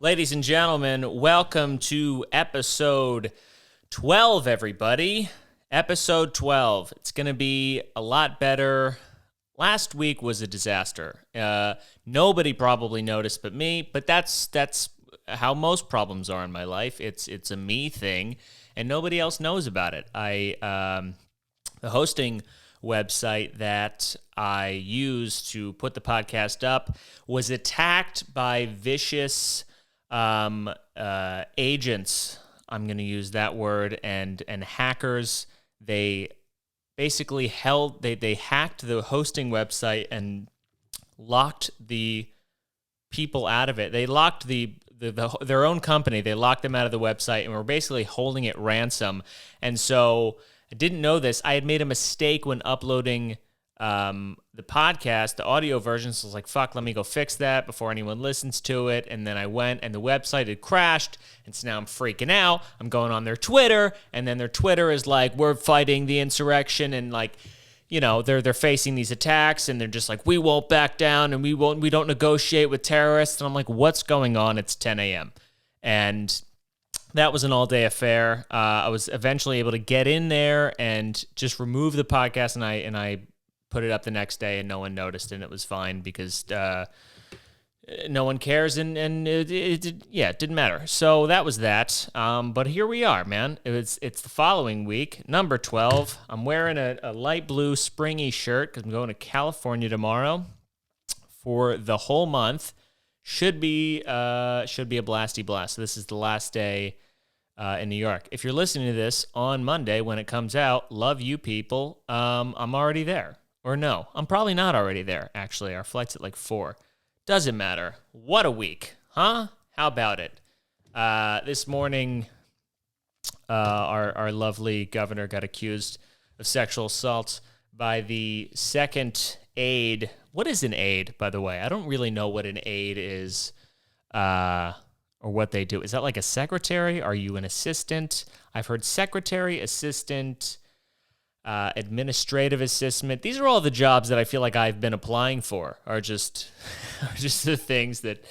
Ladies and gentlemen, welcome to episode 12, everybody. Episode 12. It's going to be a lot better. Last week was a disaster. Nobody probably noticed but me, but that's how most problems are in my life. It's a me thing, and nobody else knows about it. The hosting website that I use to put the podcast up was attacked by vicious agents. I'm going to use that word, and hackers. They basically they hacked the hosting website and locked the people out of it. They locked their own company. They locked them out of the website and were basically holding it ransom. And so I didn't know this. I had made a mistake when uploading the podcast, the audio version. So I was like, fuck, let me go fix that before anyone listens to it. And then I went, and the website had crashed. And so now I'm freaking out. I'm going on their Twitter, and then their Twitter is like, we're fighting the insurrection, and like, you know, they're facing these attacks, and they're just like, we won't back down, and we don't negotiate with terrorists. And I'm like, what's going on? It's 10 a.m. And that was an all-day affair. I was eventually able to get in there and just remove the podcast, and I put it up the next day, and no one noticed, and it was fine because no one cares, and it didn't matter. So that was that. But here we are, man. It's the following week, number 12. I'm wearing a light blue springy shirt because I'm going to California tomorrow for the whole month. Should be a blasty blast. So this is the last day in New York. If you're listening to this on Monday when it comes out, love you people. I'm already there. Or no, I'm probably not already there, actually. Our flight's at like 4. Doesn't matter. What a week, huh? How about it? This morning, our lovely governor got accused of sexual assault by the second aide. What is an aide, by the way? I don't really know what an aide is or what they do. Is that like a secretary? Are you an assistant? I've heard secretary, assistant, administrative assistant. These are all the jobs that I feel like I've been applying for are just the things that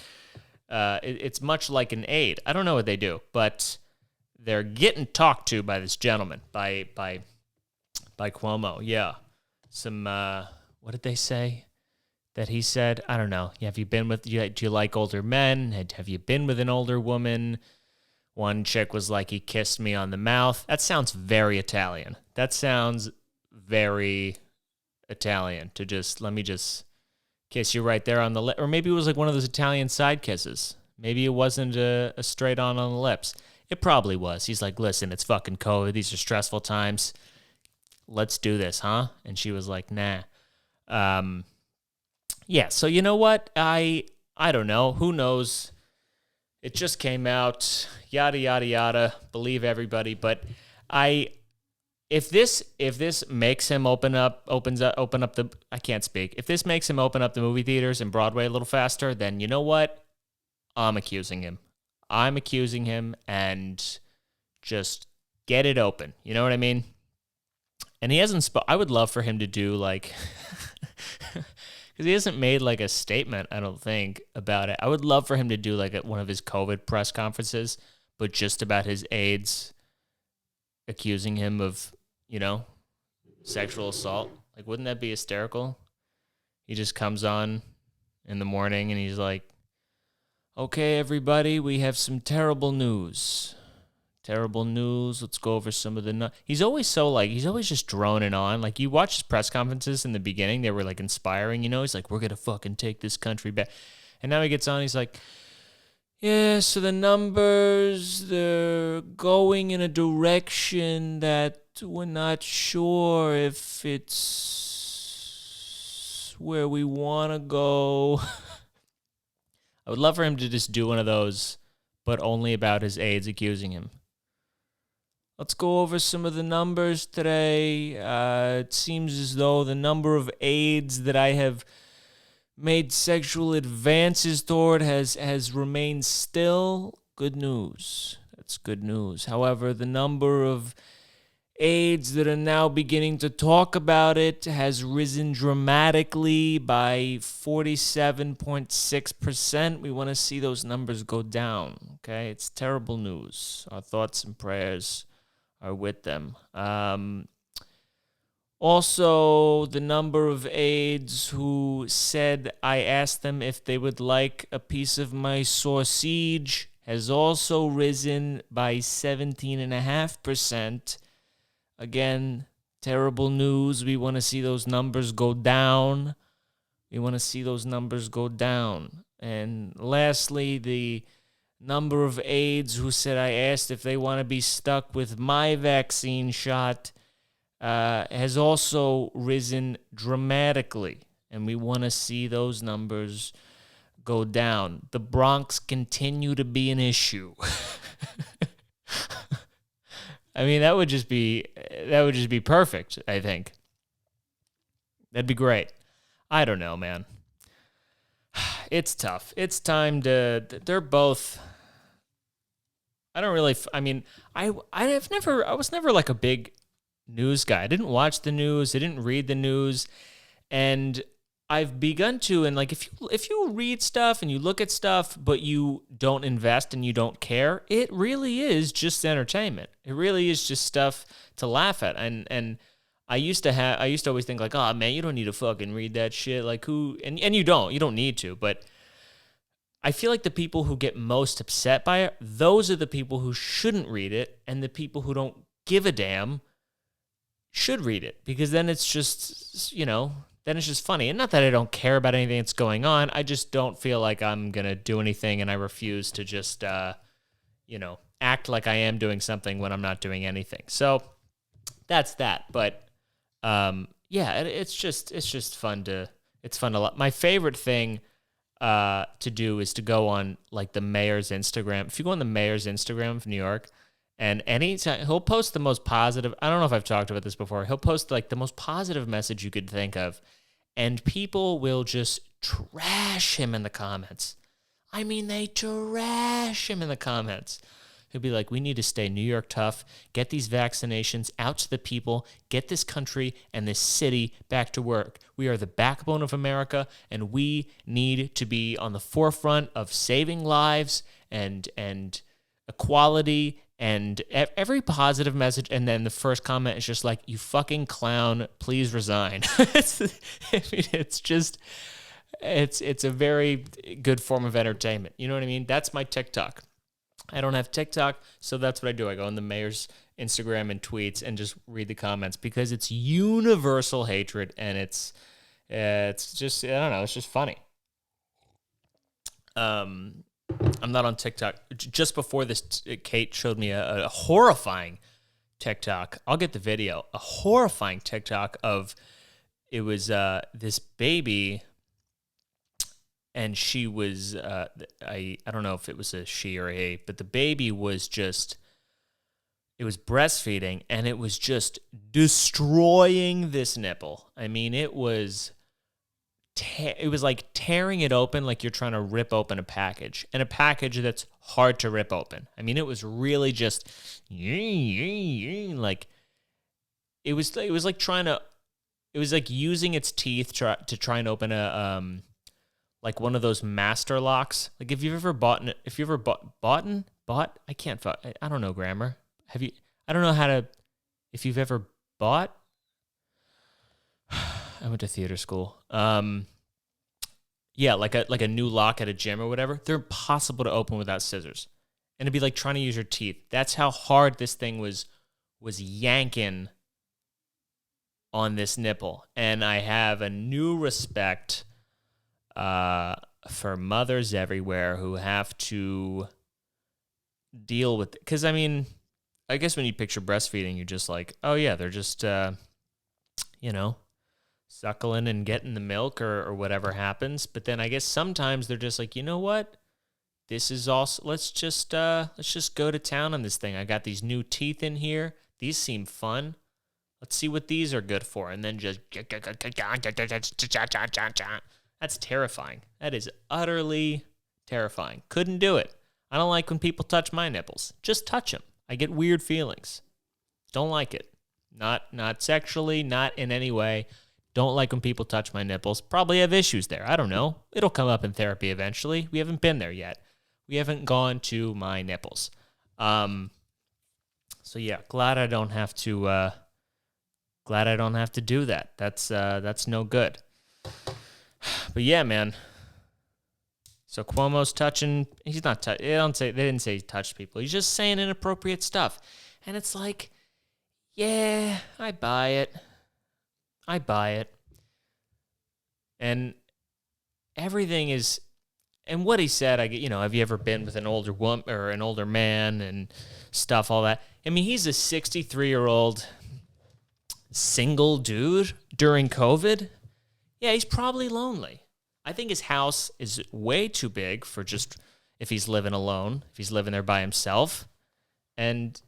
it's much like an aide. I don't know what they do, but they're getting talked to by this gentleman, by Cuomo. Yeah. Some, what did they say that he said? I don't know. Have you been with, do you like older men? Have you been with an older woman? One chick was like, he kissed me on the mouth. That sounds very Italian. That sounds very Italian to just, let me just kiss you right there on the lip. Or maybe it was like one of those Italian side kisses. Maybe it wasn't a straight on the lips. It probably was. He's like, listen, it's fucking COVID. These are stressful times. Let's do this, huh? And she was like, nah. Yeah, so you know what? I don't know. Who knows? It just came out, yada, yada, yada, believe everybody. But if this makes him open up the, I can't speak. If this makes him open up the movie theaters and Broadway a little faster, then you know what? I'm accusing him. And just get it open. You know what I mean? And he hasn't, I would love for him to do like, because he hasn't made like a statement, I don't think, about it. I would love for him to do like one of his COVID press conferences, but just about his aides accusing him of, you know, sexual assault. Like, wouldn't that be hysterical? He just comes on in the morning and he's like, okay, everybody, we have some terrible news. Let's go over some of the... He's always just droning on. Like, you watch his press conferences in the beginning, they were, like, inspiring, you know? He's like, we're going to fucking take this country back. And now he gets on, he's like, yeah, so the numbers, they're going in a direction that we're not sure if it's where we want to go. I would love for him to just do one of those, but only about his aides accusing him. Let's go over some of the numbers today. It seems as though the number of aides that I have made sexual advances toward has remained still. Good news. That's good news. However, the number of aides that are now beginning to talk about it has risen dramatically by 47.6%. We want to see those numbers go down, okay? It's terrible news. Our thoughts and prayers are with them. Also, the number of aides who said I asked them if they would like a piece of my sausage has also risen by 17.5%. Again, terrible news. We want to see those numbers go down. And lastly, the number of aides who said I asked if they want to be stuck with my vaccine shot has also risen dramatically, and we want to see those numbers go down. The Bronx continue to be an issue. I mean, that would just be perfect, I think. That'd be great. I don't know, man. It's tough. It's time to... They're both... I don't really... I mean, I was never like a big news guy. I didn't watch the news. I didn't read the news. And I've begun to, and like if you read stuff and you look at stuff, but you don't invest and you don't care, it really is just entertainment. It really is just stuff to laugh at. And I used to always think like, oh man, you don't need to fucking read that shit. Like who, and you don't need to, but I feel like the people who get most upset by it, those are the people who shouldn't read it, and the people who don't give a damn should read it, because then it's just, then it's just funny. And not that I don't care about anything that's going on. I just don't feel like I'm going to do anything, and I refuse to just, act like I am doing something when I'm not doing anything. So that's that. But, it's just fun to my favorite thing to do is to go on like the mayor's Instagram. If you go on the mayor's Instagram of New York, and anytime he'll post the most positive, I don't know if I've talked about this before, he'll post like the most positive message you could think of, and people will just trash him in the comments. I mean, they trash him in the comments. He'll be like, we need to stay New York tough, get these vaccinations out to the people, get this country and this city back to work. We are the backbone of America, and we need to be on the forefront of saving lives and equality and every positive message. And then the first comment is just like, you fucking clown, please resign. It's a very good form of entertainment. You know what I mean? That's my TikTok. I don't have TikTok, so that's what I do. I go on the mayor's Instagram and tweets and just read the comments, because it's universal hatred, and it's just, I don't know, it's just funny. I'm not on TikTok. Just before this, Kate showed me a horrifying TikTok. I'll get the video. A horrifying TikTok of, it was this baby, and she was, I don't know if it was a she or a he, but the baby was just, it was breastfeeding, and it was just destroying this nipple. I mean, it was like tearing it open like you're trying to rip open a package, and a package that's hard to rip open. I mean, it was really just like, it was like trying to, it was like using its teeth to try and open a like one of those master locks. Like if you've ever bought, I can't, I don't know grammar. I don't know how to, if you've ever bought, I went to theater school. Yeah, like a new lock at a gym or whatever. They're impossible to open without scissors. And it'd be like trying to use your teeth. That's how hard this thing was yanking on this nipple. And I have a new respect for mothers everywhere who have to deal with it. Because, I mean, I guess when you picture breastfeeding, you're just like, oh, yeah, they're just, suckling and getting the milk or whatever happens. But then I guess sometimes they're just like, you know what? This is also, let's just go to town on this thing. I got these new teeth in here. These seem fun. Let's see what these are good for. And then just, that's terrifying. That is utterly terrifying. Couldn't do it. I don't like when people touch my nipples. Just touch them. I get weird feelings. Don't like it. Not sexually, not in any way. Don't like when people touch my nipples. Probably have issues there. I don't know. It'll come up in therapy eventually. We haven't been there yet. We haven't gone to my nipples. So yeah, glad I don't have to do that. That's no good. But yeah, man. So Cuomo's touching. He's not. They didn't say he touched people. He's just saying inappropriate stuff, and it's like, yeah, I buy it. And everything is, and what he said, have you ever been with an older woman or an older man and stuff, all that? I mean, he's a 63-year-old single dude during COVID. Yeah, he's probably lonely. I think his house is way too big for just if he's living alone, if he's living there by himself. And,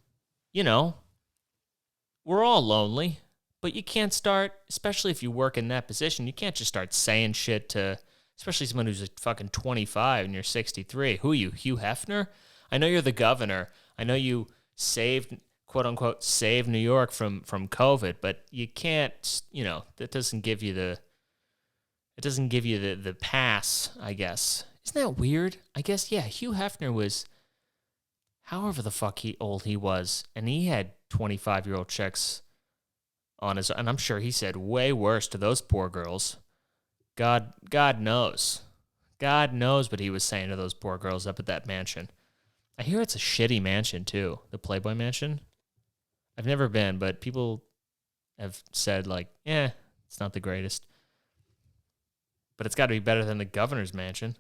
we're all lonely, but you can't start, especially if you work in that position, you can't just start saying shit to, especially someone who's fucking 25 and you're 63. Who are you, Hugh Hefner? I know you're the governor. I know you saved, quote unquote, saved New York from COVID, but you can't, that doesn't give you the pass, I guess. Isn't that weird? I guess, yeah, Hugh Hefner was however the fuck old he was, and he had 25-year-old chicks on his, and I'm sure he said way worse to those poor girls. God knows. God knows what he was saying to those poor girls up at that mansion. I hear it's a shitty mansion, too, the Playboy Mansion. I've never been, but people have said, it's not the greatest. But it's got to be better than the governor's mansion.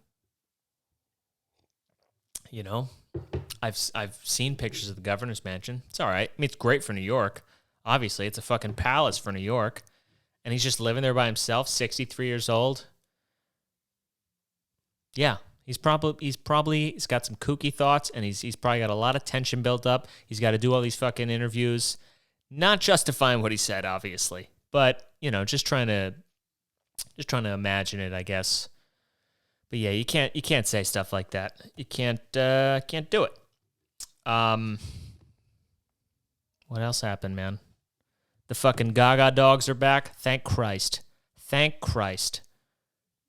I've seen pictures of the governor's mansion. It's all right. I mean, it's great for New York. Obviously, it's a fucking palace for New York. And he's just living there by himself, 63 years old. Yeah, he's got some kooky thoughts, and he's probably got a lot of tension built up. He's got to do all these fucking interviews. Not justifying what he said, obviously. But, just trying to imagine it, I guess. But yeah, you can't say stuff like that. You can't do it. What else happened, man? The fucking Gaga dogs are back. Thank Christ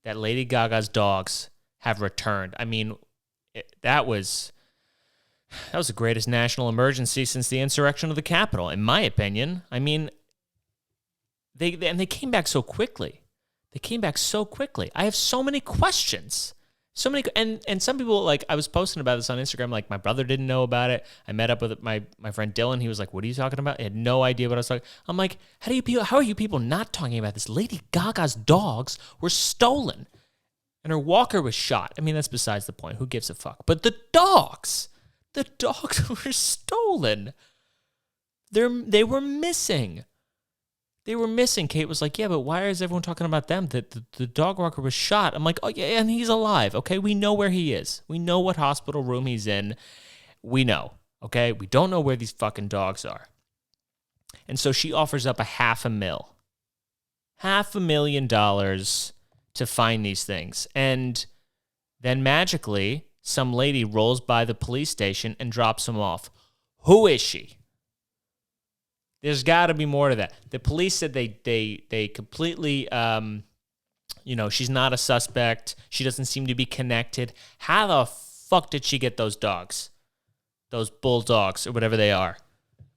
that Lady Gaga's dogs have returned. I mean, that was the greatest national emergency since the insurrection of the Capitol, in my opinion. I mean, they came back so quickly. I have so many questions. And some people, I was posting about this on Instagram, my brother didn't know about it. I met up with my friend Dylan. He was like, what are you talking about? He had no idea what I was talking. I'm like, how are you people not talking about this? Lady Gaga's dogs were stolen. And her walker was shot. I mean, that's besides the point. Who gives a fuck? But the dogs were stolen. They were missing. Kate was like, yeah, but why is everyone talking about them? The dog walker was shot. I'm like, oh, yeah, and he's alive. Okay, we know where he is. We know what hospital room he's in. We know, okay? We don't know where these fucking dogs are. And so she offers up $500,000 to find these things. And then magically, some lady rolls by the police station and drops them off. Who is she? There's got to be more to that. The police said they completely, she's not a suspect. She doesn't seem to be connected. How the fuck did she get those dogs? Those bulldogs or whatever they are.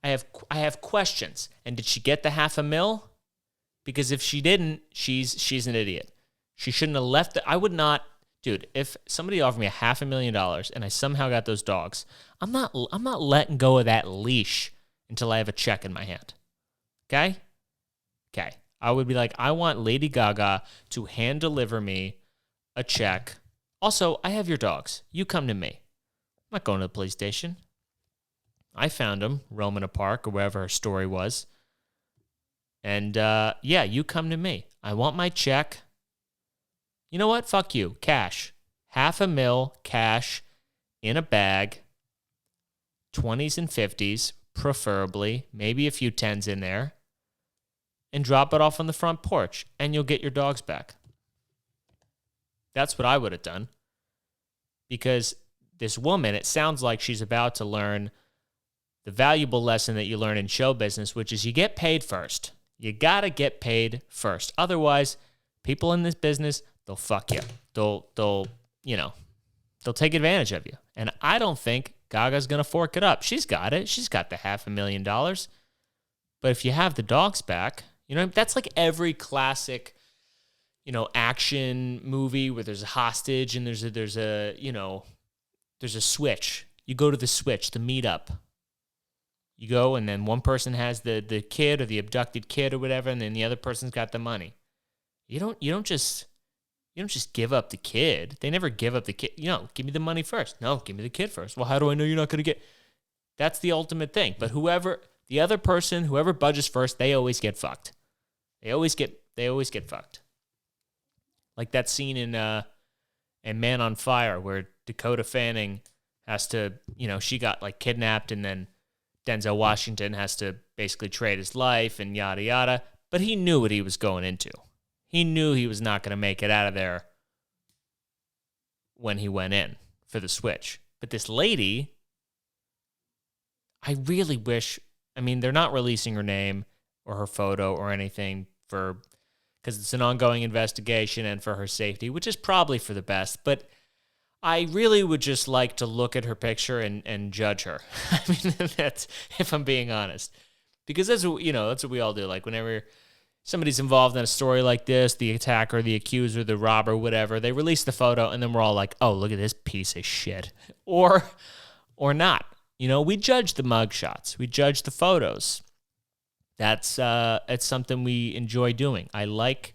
I have questions. And did she get the $500,000? Because if she didn't, she's an idiot. She shouldn't have left it. I would not, dude. If somebody offered me $500,000 and I somehow got those dogs, I'm not letting go of that leash until I have a check in my hand. Okay? I would be like, I want Lady Gaga to hand deliver me a check. Also, I have your dogs. You come to me. I'm not going to the police station. I found them roaming a park or wherever her story was. And, you come to me. I want my check. You know what? Fuck you. Cash. $500,000 cash in a bag. 20s and 50s. Preferably, maybe a few 10s in there, and drop it off on the front porch, and you'll get your dogs back. That's what I would have done. Because this woman, it sounds like she's about to learn the valuable lesson that you learn in show business, which is you get paid first. You got to get paid first. Otherwise, people in this business, they'll fuck you. They'll take advantage of you. And I don't think Gaga's going to fork it up. She's got it. She's got the $500,000. But if you have the dogs back, that's like every classic, action movie where there's a hostage and there's a switch. You go to the switch, the meetup. You go, and then one person has the kid or the abducted kid or whatever, and then the other person's got the money. You don't just give up the kid. They never give up the kid. Give me the money first. No, give me the kid first. Well, how do I know you're not going to get? That's the ultimate thing. But the other person, whoever budgets first, they always get fucked. They always get fucked. Like that scene in Man on Fire where Dakota Fanning has to, she got like kidnapped, and then Denzel Washington has to basically trade his life and yada yada. But he knew what he was going into. He knew he was not going to make it out of there when he went in for the switch. But this lady, I really wish, they're not releasing her name or her photo or anything because it's an ongoing investigation and for her safety, which is probably for the best. But I really would just like to look at her picture and judge her. That's, if I'm being honest. Because that's what we all do. Like whenever somebody's involved in a story like this, the attacker, the accuser, the robber, whatever, they release the photo and then we're all like, oh, look at this piece of shit. Or not. We judge the mugshots. We judge the photos. It's something we enjoy doing. I like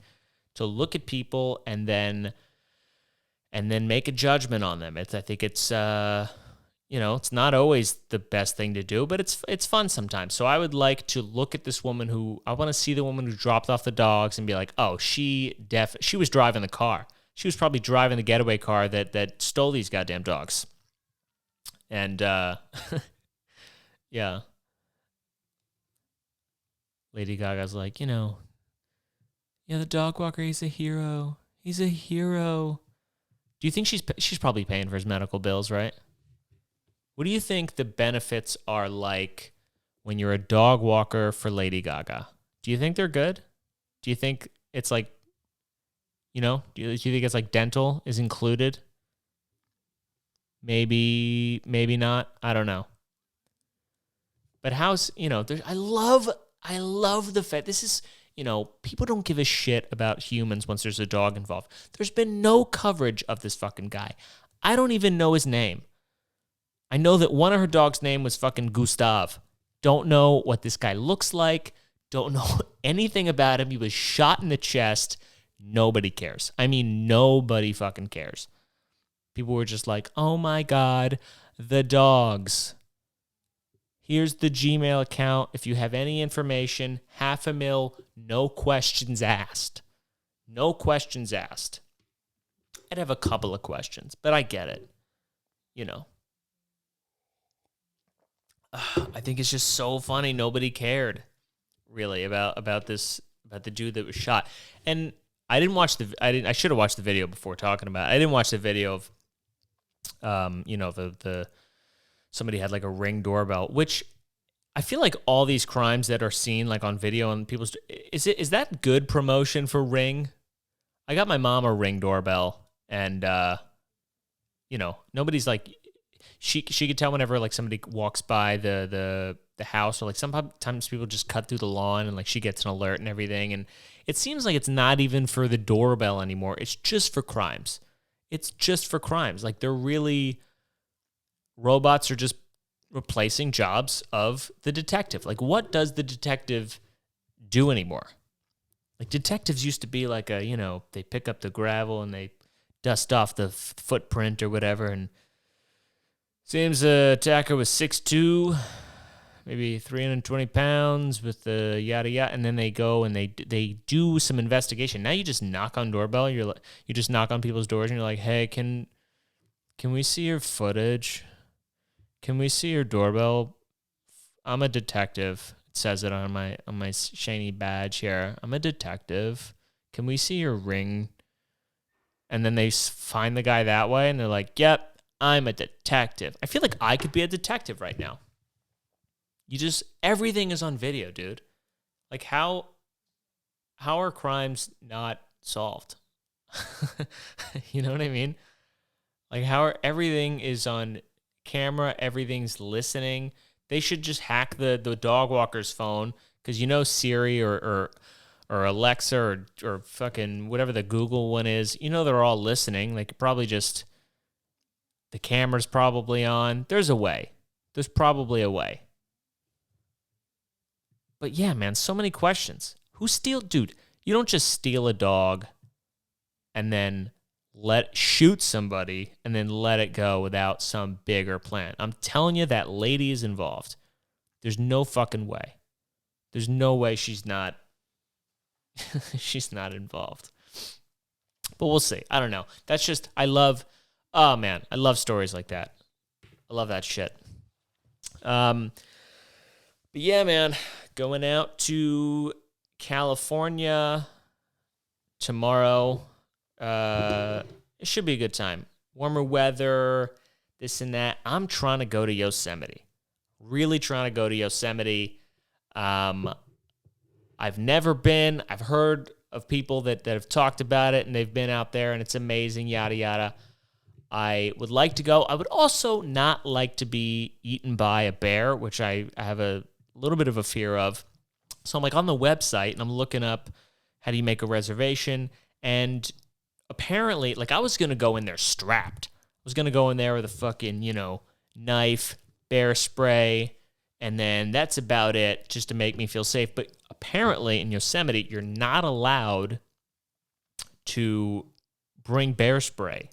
to look at people and then make a judgment on them. I think it's it's not always the best thing to do, but it's fun sometimes. So I would like to look at this woman I want to see the woman who dropped off the dogs and be like, oh, she was driving the car. She was probably driving the getaway car that stole these goddamn dogs. And yeah. Lady Gaga's like, the dog walker, he's a hero. He's a hero. Do you think she's probably paying for his medical bills, right? What do you think the benefits are like when you're a dog walker for Lady Gaga? Do you think they're good? Do you think it's like, do you think it's like dental is included? Maybe not. I don't know. But I love the fact this is, people don't give a shit about humans once there's a dog involved. There's been no coverage of this fucking guy. I don't even know his name. I know that one of her dog's name was fucking Gustav. Don't know what this guy looks like. Don't know anything about him. He was shot in the chest. Nobody cares. Nobody fucking cares. People were just like, oh my God, the dogs. Here's the Gmail account. If you have any information, $500,000, no questions asked. No questions asked. I'd have a couple of questions, but I get it. I think it's just so funny. Nobody cared really about the dude that was shot. And I didn't watch I should have watched the video before talking about it. I didn't watch the video of the somebody had like a Ring doorbell, which I feel like all these crimes that are seen like on video and people's is that good promotion for Ring? I got my mom a Ring doorbell, and nobody's like she could tell whenever like somebody walks by the house, or like sometimes people just cut through the lawn and like she gets an alert and everything. And it seems like it's not even for the doorbell anymore. It's just for crimes. It's just for crimes. Like robots are just replacing jobs of the detective. Like what does the detective do anymore? Like detectives used to be like they pick up the gravel and they dust off the footprint or whatever, and seems the attacker was 6'2", maybe 320 pounds with the yada yada, and then they go and they do some investigation. Now you just knock on doorbell. You just knock on people's doors and you're like, hey, can we see your footage? Can we see your doorbell? I'm a detective. It says it on my shiny badge here. I'm a detective. Can we see your Ring? And then they find the guy that way, and they're like, yep, I'm a detective. I feel like I could be a detective right now. Everything is on video, dude. Like how are crimes not solved? You know what I mean? Like everything is on camera, everything's listening. They should just hack the dog walker's phone, because Siri or Alexa or fucking whatever the Google one is, they're all listening. Like probably just the camera's probably on. There's a way. There's probably a way. But yeah, man, so many questions. Dude, you don't just steal a dog and then shoot somebody and then let it go without some bigger plan. I'm telling you, that lady is involved. There's no fucking way. There's no way she's not she's not involved. But we'll see. I don't know. That's just, I love stories like that. I love that shit. But yeah, man, going out to California tomorrow. It should be a good time. Warmer weather, this and that. I'm trying to go to Yosemite. Really trying to go to Yosemite. I've never been. I've heard of people that have talked about it and they've been out there and it's amazing, yada, yada. I would like to go. I would also not like to be eaten by a bear, which I have a little bit of a fear of. So I'm like on the website and I'm looking up how do you make a reservation. And apparently, like I was going to go in there strapped. I was going to go in there with a fucking, knife, bear spray, and then that's about it, just to make me feel safe. But apparently in Yosemite, you're not allowed to bring bear spray.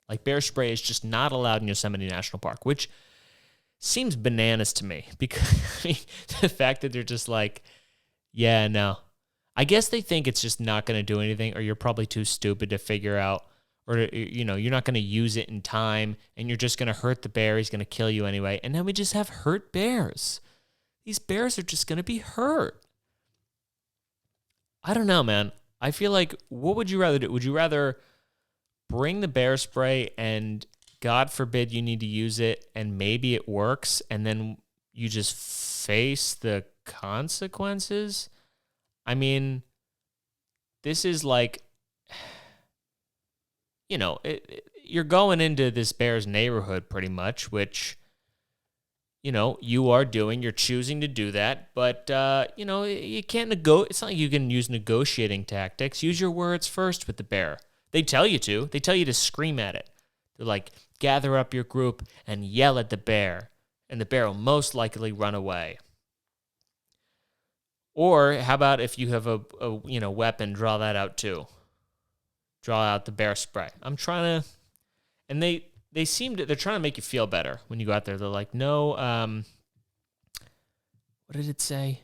Like bear spray is just not allowed in Yosemite National Park, which seems bananas to me, because the fact that they're just like, yeah, no. I guess they think it's just not going to do anything, or you're probably too stupid to figure out, or, you're not going to use it in time, and you're just going to hurt the bear. He's going to kill you anyway. And then we just have hurt bears. These bears are just going to be hurt. I don't know, man. I feel like, what would you rather do? Would you rather bring the bear spray and God forbid you need to use it and maybe it works and then you just face the consequences? I mean, this is like, you're going into this bear's neighborhood pretty much, which, you are doing. You're choosing to do that. But, you can't it's not like you can use negotiating tactics. Use your words first with the bear. They tell you to. They tell you to scream at it. They're like, gather up your group and yell at the bear, and the bear will most likely run away. Or how about if you have a weapon, draw that out too. Draw out the bear spray. I'm trying to, and they're trying to make you feel better when you go out there. They're like, no, what did it say?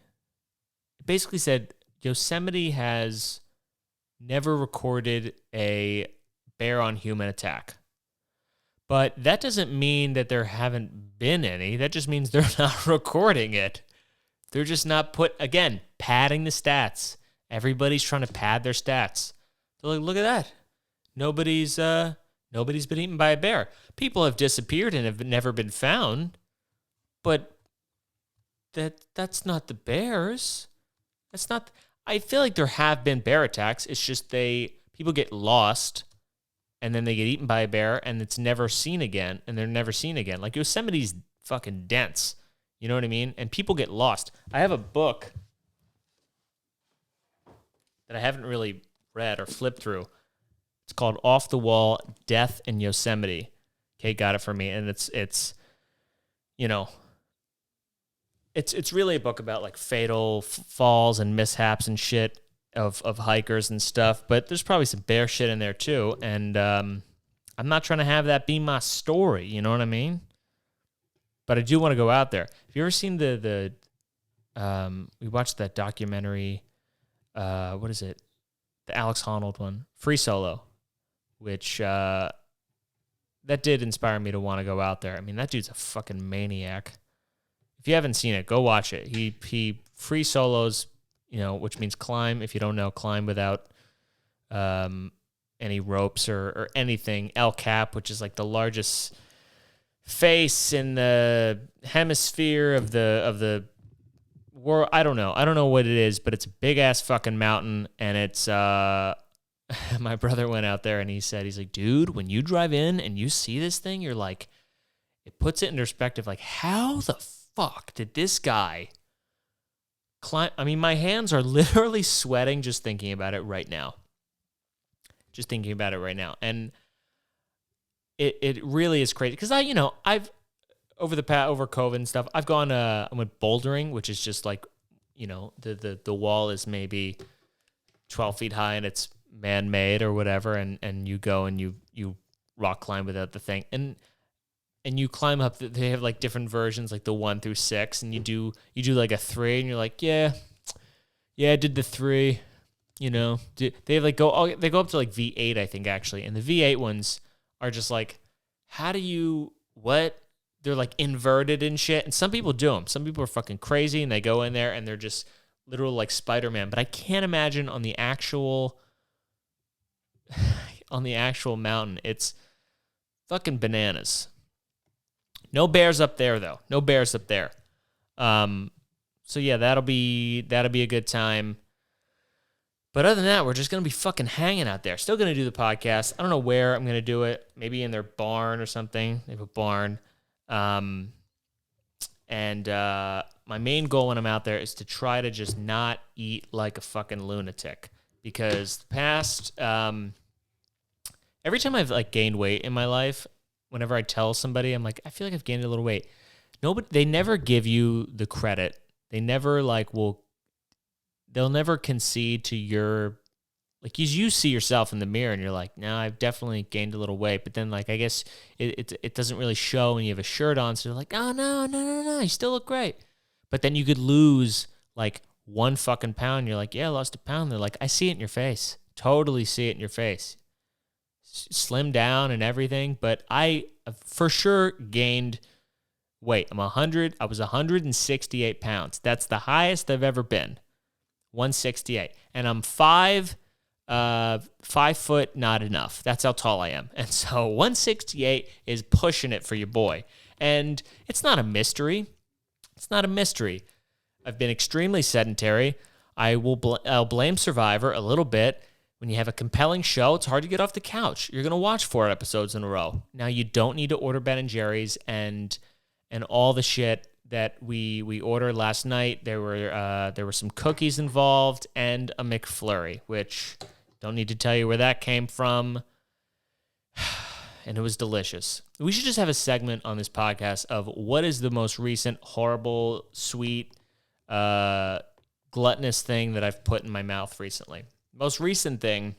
It basically said Yosemite has never recorded a bear on human attack. But that doesn't mean that there haven't been any. That just means they're not recording it. They're just not padding the stats. Everybody's trying to pad their stats. They're like, look at that. Nobody's been eaten by a bear. People have disappeared and have never been found. But that's not the bears. That's not. I feel like there have been bear attacks. It's just people get lost and then they get eaten by a bear and it's never seen again, and they're never seen again. Like Yosemite's fucking dense. You know what I mean? And people get lost. I have a book that I haven't really read or flipped through. It's called Off the Wall: Death in Yosemite. Kate got it for me, and it's really a book about like fatal falls and mishaps and shit of hikers and stuff. But there's probably some bear shit in there too, and I'm not trying to have that be my story. You know what I mean? But I do want to go out there. Have you ever seen we watched that documentary, what is it? The Alex Honnold one, Free Solo, which that did inspire me to want to go out there. I mean, that dude's a fucking maniac. If you haven't seen it, go watch it. He free solos, which means climb. If you don't know, climb without any ropes or anything. El Cap, which is like the largest face in the hemisphere of the world. I don't know what it is, but it's a big ass fucking mountain, and it's my brother went out there and he's like, dude, when you drive in and you see this thing, you're like, it puts it in perspective, like, how the fuck did this guy climb? I mean, my hands are literally sweating just thinking about it right now. And it really is crazy because I've over COVID and stuff, I've gone I went bouldering, which is just like, the wall is maybe 12 feet high and it's man-made or whatever, and you go and you rock climb without the thing, and you climb up. They have like different versions, like the 1 through 6, and you do like a 3, and you're like, yeah, I did the 3. They have like they go up to like V8, I think, actually, and the V8 ones are just like, how do you what? They're like inverted and shit, and some people do them. Some people are fucking crazy, and they go in there and they're just literal like Spider-Man. But I can't imagine on the actual mountain. It's fucking bananas. No bears up there though. So yeah, that'll be a good time. But other than that, we're just going to be fucking hanging out there. Still going to do the podcast. I don't know where I'm going to do it. Maybe in their barn or something. They have a barn. My main goal when I'm out there is to try to just not eat like a fucking lunatic. Because past, every time I've like gained weight in my life, whenever I tell somebody, I'm like, I feel like I've gained a little weight. They never give you the credit. They never they'll never concede to your, like, you see yourself in the mirror and you're like, no, I've definitely gained a little weight. But then, like, I guess it doesn't really show when you have a shirt on. So you're like, oh, no, you still look great. But then you could lose, like, 1 fucking pound. You're like, yeah, I lost a pound. They're like, I see it in your face. Totally see it in your face. Slim down and everything. But I, for sure, gained weight. I was 168 pounds. That's the highest I've ever been. 168. And I'm 5 foot, not enough. That's how tall I am. And so 168 is pushing it for your boy. And it's not a mystery. I've been extremely sedentary. I'll blame Survivor a little bit. When you have a compelling show, it's hard to get off the couch. You're going to watch 4 episodes in a row. Now, you don't need to order Ben & Jerry's and all the shit that we ordered last night. There were some cookies involved and a McFlurry, which don't need to tell you where that came from. And it was delicious. We should just have a segment on this podcast of what is the most recent horrible, sweet, gluttonous thing that I've put in my mouth recently. Most recent thing,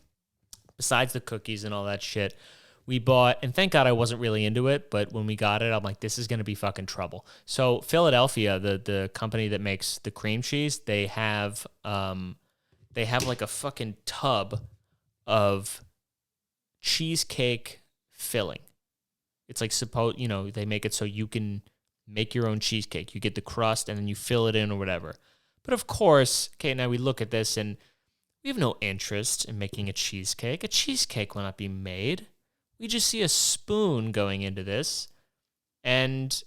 besides the cookies and all that shit, we bought, and thank God I wasn't really into it, but when we got it, I'm like, this is going to be fucking trouble. So Philadelphia, the company that makes the cream cheese, they have like a fucking tub of cheesecake filling. It's like they make it so you can make your own cheesecake. You get the crust and then you fill it in or whatever. But of course, okay, now we look at this and we have no interest in making a cheesecake. A cheesecake will not be made. We just see a spoon going into this and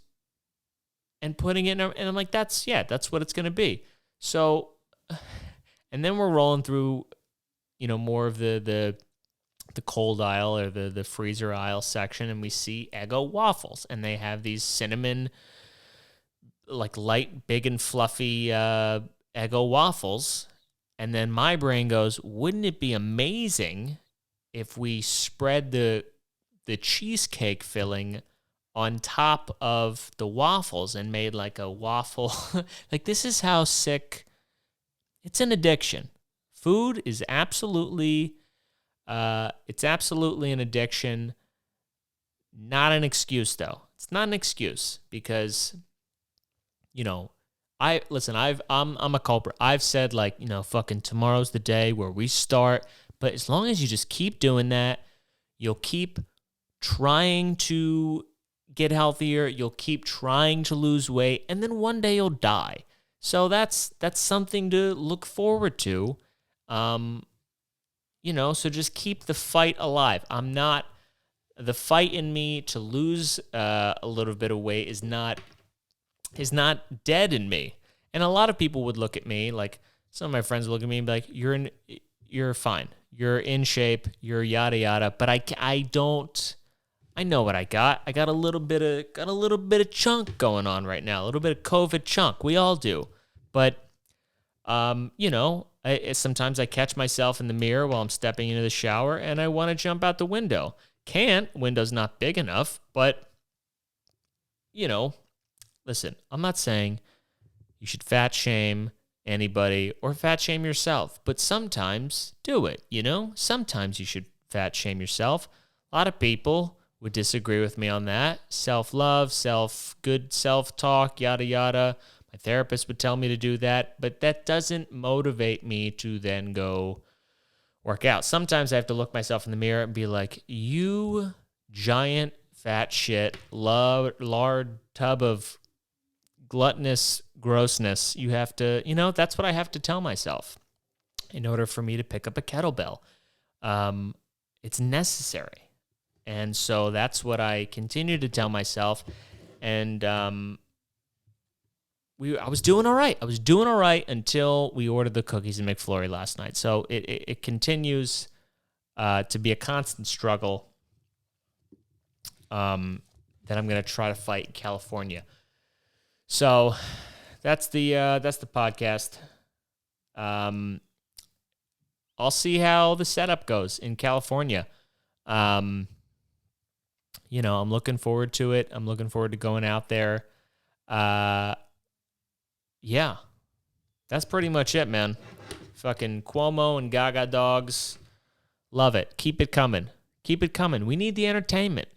putting it in, and I'm like, that's what it's going to be. So, and then we're rolling through, more of the cold aisle or the freezer aisle section, and we see Eggo waffles, and they have these cinnamon, like light, big and fluffy Eggo waffles. And then my brain goes, wouldn't it be amazing if we spread the cheesecake filling on top of the waffles and made like a waffle? Like, this is how sick. It's an addiction. Food is absolutely, it's absolutely an addiction. Not an excuse though. It's not an excuse because, I'm a culprit. I've said like, fucking tomorrow's the day where we start. But as long as you just keep doing that, you'll keep trying to get healthier. You'll keep trying to lose weight, and then one day you'll die. So that's something to look forward to. So just keep the fight alive. I'm not the fight in me to lose a little bit of weight is not dead in me. And a lot of people would look at me, like some of my friends would look at me and be like, you're fine. You're in shape. You're yada yada. But I know what I got. I got a little bit of chunk going on right now. A little bit of COVID chunk. We all do. But sometimes I catch myself in the mirror while I'm stepping into the shower and I want to jump out the window. Can't. Window's not big enough. But listen, I'm not saying you should fat shame anybody or fat shame yourself, but sometimes do it, Sometimes you should fat shame yourself. A lot of people would disagree with me on that. Self-love, good self-talk, yada, yada. My therapist would tell me to do that, but that doesn't motivate me to then go work out. Sometimes I have to look myself in the mirror and be like, you giant fat shit, lard tub of gluttonous grossness. You have to, that's what I have to tell myself in order for me to pick up a kettlebell. It's necessary. And so that's what I continue to tell myself. And I was doing all right. I was doing all right until we ordered the cookies and McFlurry last night. So it continues to be a constant struggle that I'm going to try to fight in California. So that's the podcast. I'll see how the setup goes in California. I'm looking forward to it. I'm looking forward to going out there. Yeah, that's pretty much it, man. Fucking Cuomo and Gaga dogs. Love it. Keep it coming. Keep it coming. We need the entertainment.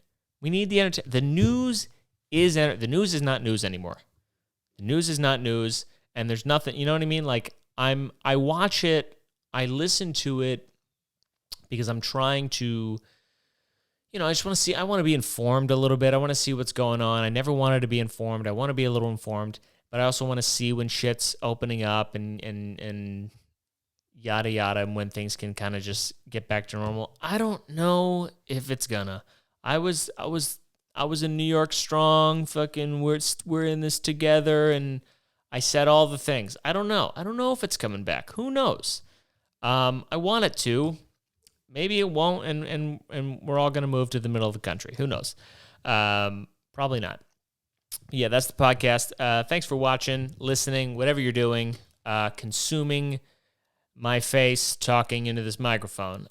The news is not news anymore. The news is not news, and there's nothing, you know what I mean? Like, I watch it, I listen to it because I'm trying to, I just want to see, I want to be informed a little bit. I want to see what's going on. I never wanted to be informed. I want to be a little informed, but I also want to see when shit's opening up and yada yada, and when things can kind of just get back to normal. I don't know if it's gonna. I was in New York strong, fucking we're in this together, and I said all the things. I don't know if it's coming back. Who knows? I want it to. Maybe it won't, and we're all gonna move to the middle of the country. Who knows? Probably not. Yeah, that's the podcast. Thanks for watching, listening, whatever you're doing, consuming my face talking into this microphone.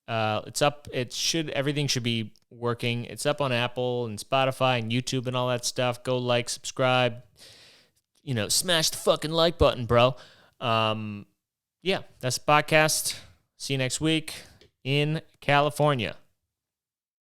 It's up. Everything should be working. It's up on Apple and Spotify and YouTube and all that stuff. Go like, subscribe, smash the fucking like button, bro. Yeah, that's the podcast. See you next week in California.